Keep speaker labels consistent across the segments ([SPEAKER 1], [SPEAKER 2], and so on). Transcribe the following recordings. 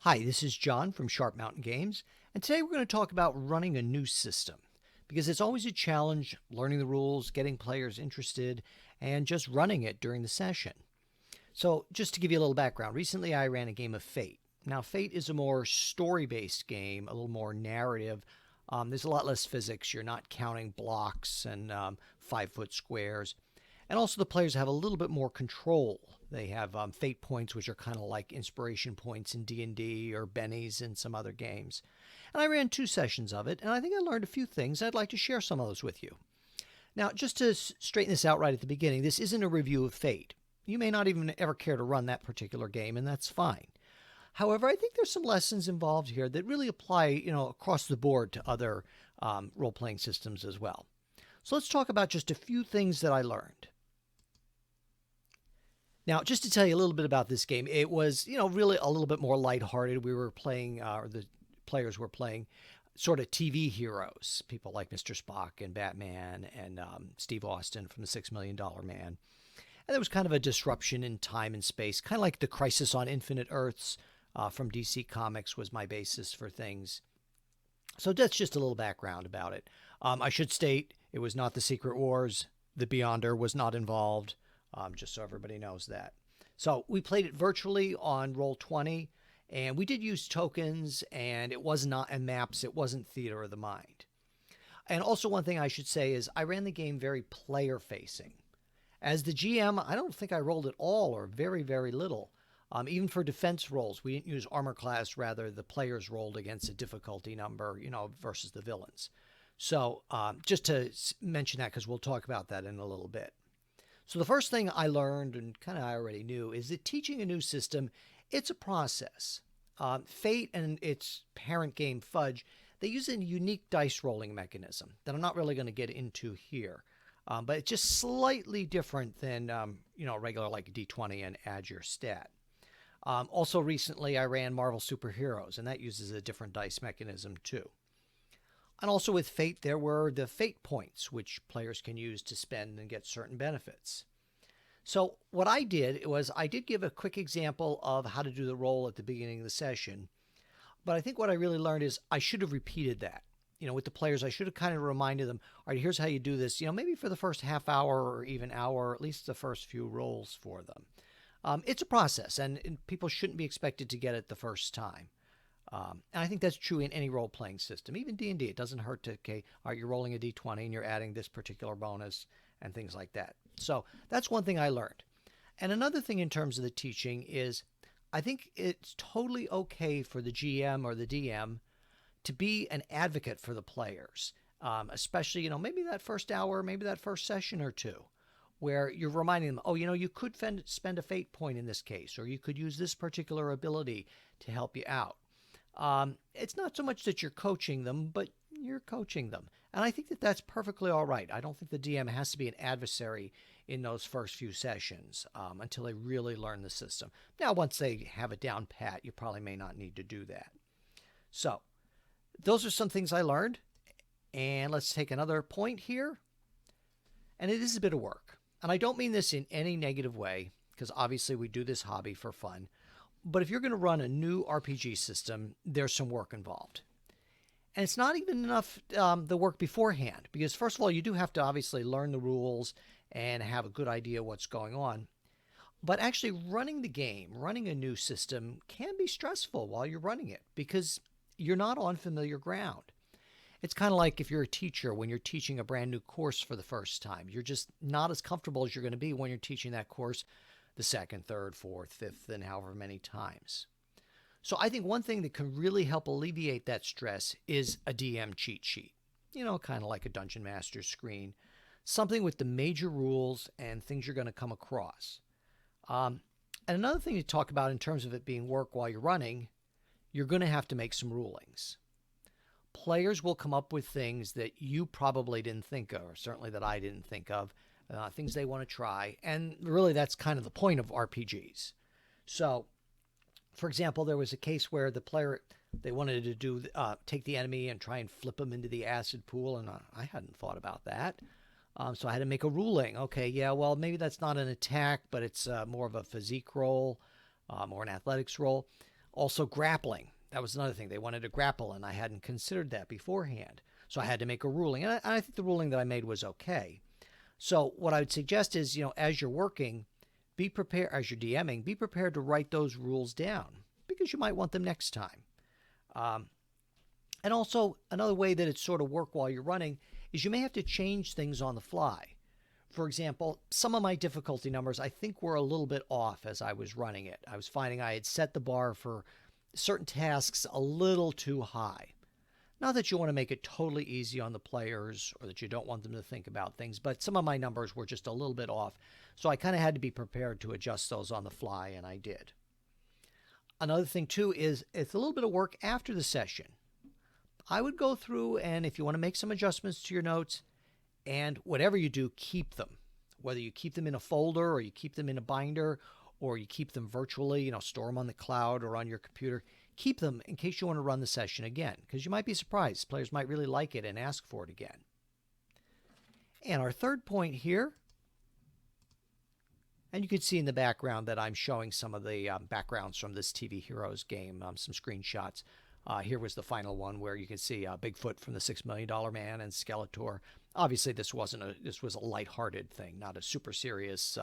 [SPEAKER 1] Hi, this is John from Sharp Mountain Games, and today we're going to talk about running a new system because it's always a challenge learning the rules, getting players interested, and just running it during the session. So, just to give you a little background, recently I ran a game of Fate. Now, Fate is a more story based game, a little more narrative. There's a lot less physics. You're not counting blocks and 5 foot squares. And also, the players have a little bit more control. They have fate points, which are kind of like inspiration points in D&D or bennies in some other games. And I ran 2 sessions of it, and I think I learned a few things. I'd like to share some of those with you. Now, just to straighten this out right at the beginning, this isn't a review of Fate. You may not even ever care to run that particular game, and that's fine. However, I think there's some lessons involved here that really apply, across the board to other role-playing systems as well. So let's talk about just a few things that I learned. Now, just to tell you a little bit about this game, it was, really a little bit more lighthearted. We were playing, or the players were playing sort of TV heroes, people like Mr. Spock and Batman and Steve Austin from the $6 Million Man. And there was kind of a disruption in time and space, kind of like the Crisis on Infinite Earths from DC Comics was my basis for things. So that's just a little background about it. I should state it was not the Secret Wars. The Beyonder was not involved. Just so everybody knows that. So we played it virtually on Roll20, and we did use tokens, and it was not and maps. It wasn't theater of the mind. And also one thing I should say is I ran the game very player-facing. As the GM, I don't think I rolled at all or very, very little. Even for defense rolls, we didn't use armor class. Rather, the players rolled against a difficulty number, versus the villains. So just to mention that, because we'll talk about that in a little bit. So the first thing I learned, and kind of I already knew, is that teaching a new system, it's a process. Fate and its parent game Fudge, they use a unique dice rolling mechanism that I'm not really going to get into here. But it's just slightly different than, regular like D20 and add your stat. Also recently I ran Marvel Superheroes, and that uses a different dice mechanism too. And also with Fate, there were the Fate points, which players can use to spend and get certain benefits. So what I did was I did give a quick example of how to do the roll at the beginning of the session. But I think what I really learned is I should have repeated that. With the players, I should have kind of reminded them, all right, here's how you do this, maybe for the first half hour or even hour, or at least the first few rolls for them. It's a process, and people shouldn't be expected to get it the first time. And I think that's true in any role-playing system. Even D&D, it doesn't hurt to, all right, you're rolling a D20 and you're adding this particular bonus and things like that. So that's one thing I learned. And another thing in terms of the teaching is I think it's totally okay for the GM or the DM to be an advocate for the players, especially, maybe that first hour, maybe that first session or two, where you're reminding them, oh, you could spend a fate point in this case, or you could use this particular ability to help you out. It's not so much that you're coaching them, but you're coaching them. And I think that that's perfectly all right. I don't think the DM has to be an adversary in those first few sessions until they really learn the system. Now, once they have it down pat, you probably may not need to do that. So those are some things I learned. And let's take another point here. And it is a bit of work. And I don't mean this in any negative way, because obviously we do this hobby for fun. But if you're going to run a new RPG system, there's some work involved. And it's not even enough the work beforehand, because first of all, you do have to obviously learn the rules and have a good idea what's going on. But actually running the game, running a new system can be stressful while you're running it because you're not on familiar ground. It's kind of like if you're a teacher when you're teaching a brand new course for the first time. You're just not as comfortable as you're going to be when you're teaching that course the second, third, fourth, fifth, and however many times. So I think one thing that can really help alleviate that stress is a DM cheat sheet. Kind of like a Dungeon Master screen. Something with the major rules and things you're going to come across. And another thing to talk about in terms of it being work while you're running, you're going to have to make some rulings. Players will come up with things that you probably didn't think of, or certainly that I didn't think of. Things they want to try. And really, that's kind of the point of RPGs. So, for example, there was a case where the player, they wanted to do take the enemy and try and flip them into the acid pool. And I hadn't thought about that. So I had to make a ruling. Okay, yeah, well, maybe that's not an attack, but it's more of a physique roll or an athletics roll. Also, grappling. That was another thing. They wanted to grapple, and I hadn't considered that beforehand. So I had to make a ruling. And I think the ruling that I made was okay. So what I would suggest is, as you're working, be prepared, as you're DMing, be prepared to write those rules down because you might want them next time. And also, another way that it sort of work while you're running is you may have to change things on the fly. For example, some of my difficulty numbers I think were a little bit off as I was running it. I was finding I had set the bar for certain tasks a little too high. Not that you want to make it totally easy on the players or that you don't want them to think about things, but some of my numbers were just a little bit off. So I kind of had to be prepared to adjust those on the fly, and I did. Another thing, too, is it's a little bit of work after the session. I would go through, and if you want to make some adjustments to your notes, and whatever you do, keep them. Whether you keep them in a folder or you keep them in a binder or you keep them virtually, store them on the cloud or on your computer, keep them in case you want to run the session again, because you might be surprised. Players might really like it and ask for it again. And our third point here, and you can see in the background that I'm showing some of the backgrounds from this TV Heroes game, some screenshots. Here was the final one where you can see Bigfoot from the $6 Million Man and Skeletor. Obviously, this was a lighthearted thing, not a super serious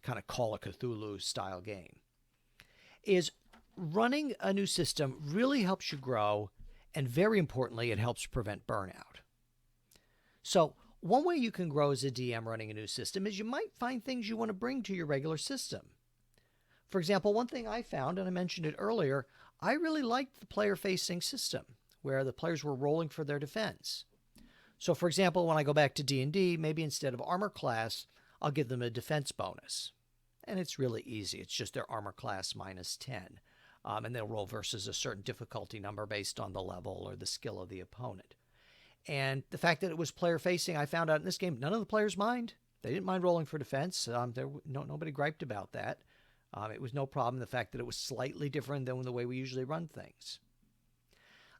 [SPEAKER 1] kind of Call of Cthulhu style game. Is running a new system really helps you grow, and very importantly, it helps prevent burnout. So one way you can grow as a DM running a new system is you might find things you want to bring to your regular system. For example, one thing I found, and I mentioned it earlier, I really liked the player-facing system, where the players were rolling for their defense. So for example, when I go back to D&D, maybe instead of armor class, I'll give them a defense bonus. And it's really easy. It's just their armor class minus 10. And they'll roll versus a certain difficulty number based on the level or the skill of the opponent. And the fact that it was player-facing, I found out in this game, none of the players mind. They didn't mind rolling for defense. Nobody griped about that. It was no problem, the fact that it was slightly different than the way we usually run things.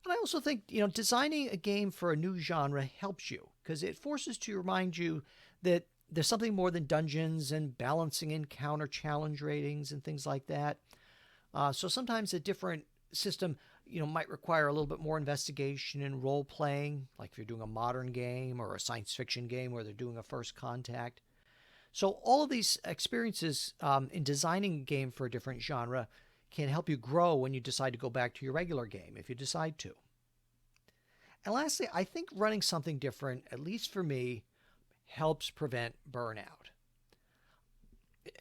[SPEAKER 1] And I also think, designing a game for a new genre helps you because it forces to remind you that there's something more than dungeons and balancing encounter challenge ratings and things like that. So sometimes a different system, might require a little bit more investigation and role playing, like if you're doing a modern game or a science fiction game where they're doing a first contact. So all of these experiences in designing a game for a different genre can help you grow when you decide to go back to your regular game, if you decide to. And lastly, I think running something different, at least for me, helps prevent burnout.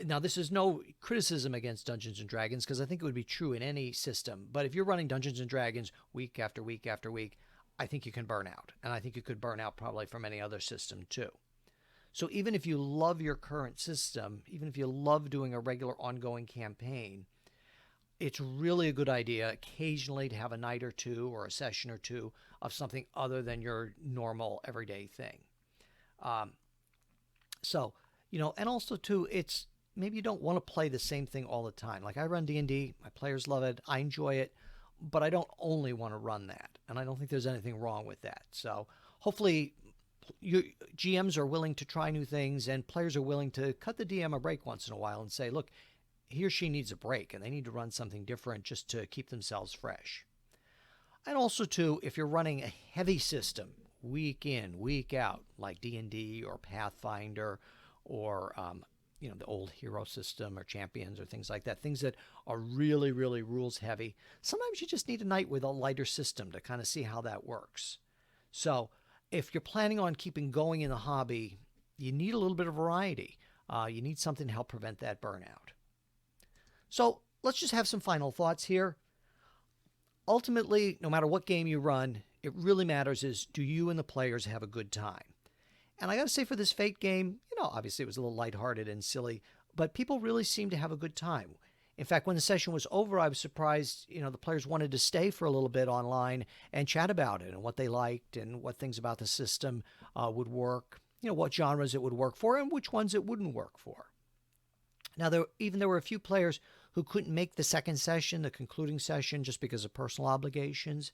[SPEAKER 1] Now, this is no criticism against Dungeons & Dragons, because I think it would be true in any system. But if you're running Dungeons & Dragons week after week after week, I think you can burn out. And I think you could burn out probably from any other system too. So even if you love your current system, even if you love doing a regular ongoing campaign, it's really a good idea occasionally to have a night or two or a session or two of something other than your normal everyday thing. And also too, it's maybe you don't want to play the same thing all the time. Like I run D&D, my players love it, I enjoy it, but I don't only want to run that. And I don't think there's anything wrong with that. So hopefully GMs are willing to try new things and players are willing to cut the DM a break once in a while and say, look, he or she needs a break and they need to run something different just to keep themselves fresh. And also too, if you're running a heavy system week in, week out, like D&D or Pathfinder or the old hero system or champions or things like that, things that are really, really rules heavy, sometimes you just need a night with a lighter system to kind of see how that works. So if you're planning on keeping going in the hobby, you need a little bit of variety. You need something to help prevent that burnout. So let's just have some final thoughts here. Ultimately, no matter what game you run, it really matters is, do you and the players have a good time? And I got to say, for this Fate game, obviously it was a little lighthearted and silly, but people really seemed to have a good time. In fact, when the session was over, I was surprised, the players wanted to stay for a little bit online and chat about it and what they liked and what things about the system would work, what genres it would work for and which ones it wouldn't work for. Now, there were a few players who couldn't make the second session, the concluding session, just because of personal obligations.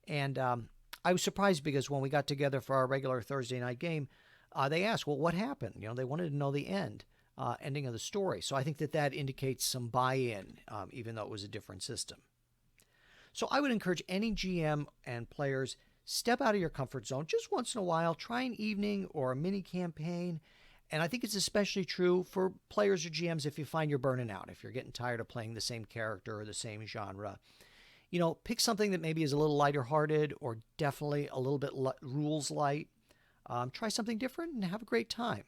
[SPEAKER 1] And I was surprised because when we got together for our regular Thursday night game, they asked, well, what happened? They wanted to know the ending of the story. So I think that indicates some buy-in, even though it was a different system. So I would encourage any GM and players, step out of your comfort zone just once in a while, try an evening or a mini campaign. And I think it's especially true for players or GMs if you find you're burning out, if you're getting tired of playing the same character or the same genre. Pick something that maybe is a little lighter hearted or definitely a little bit rules light. Try something different and have a great time.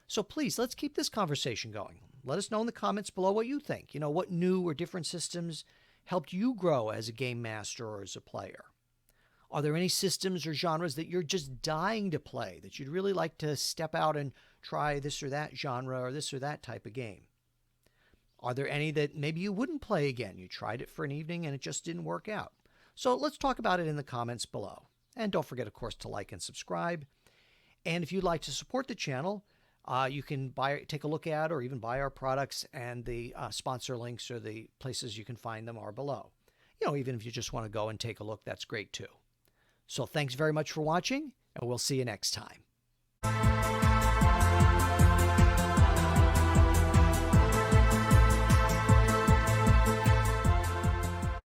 [SPEAKER 1] So please, let's keep this conversation going. Let us know in the comments below what you think. What new or different systems helped you grow as a game master or as a player? Are there any systems or genres that you're just dying to play, that you'd really like to step out and try this or that genre or this or that type of game? Are there any that maybe you wouldn't play again? You tried it for an evening and it just didn't work out. So let's talk about it in the comments below. And don't forget, of course, to like and subscribe. And if you'd like to support the channel, you can take a look at, or even buy our products, and the sponsor links or the places you can find them are below. Even if you just want to go and take a look, that's great too. So thanks very much for watching, and we'll see you next time.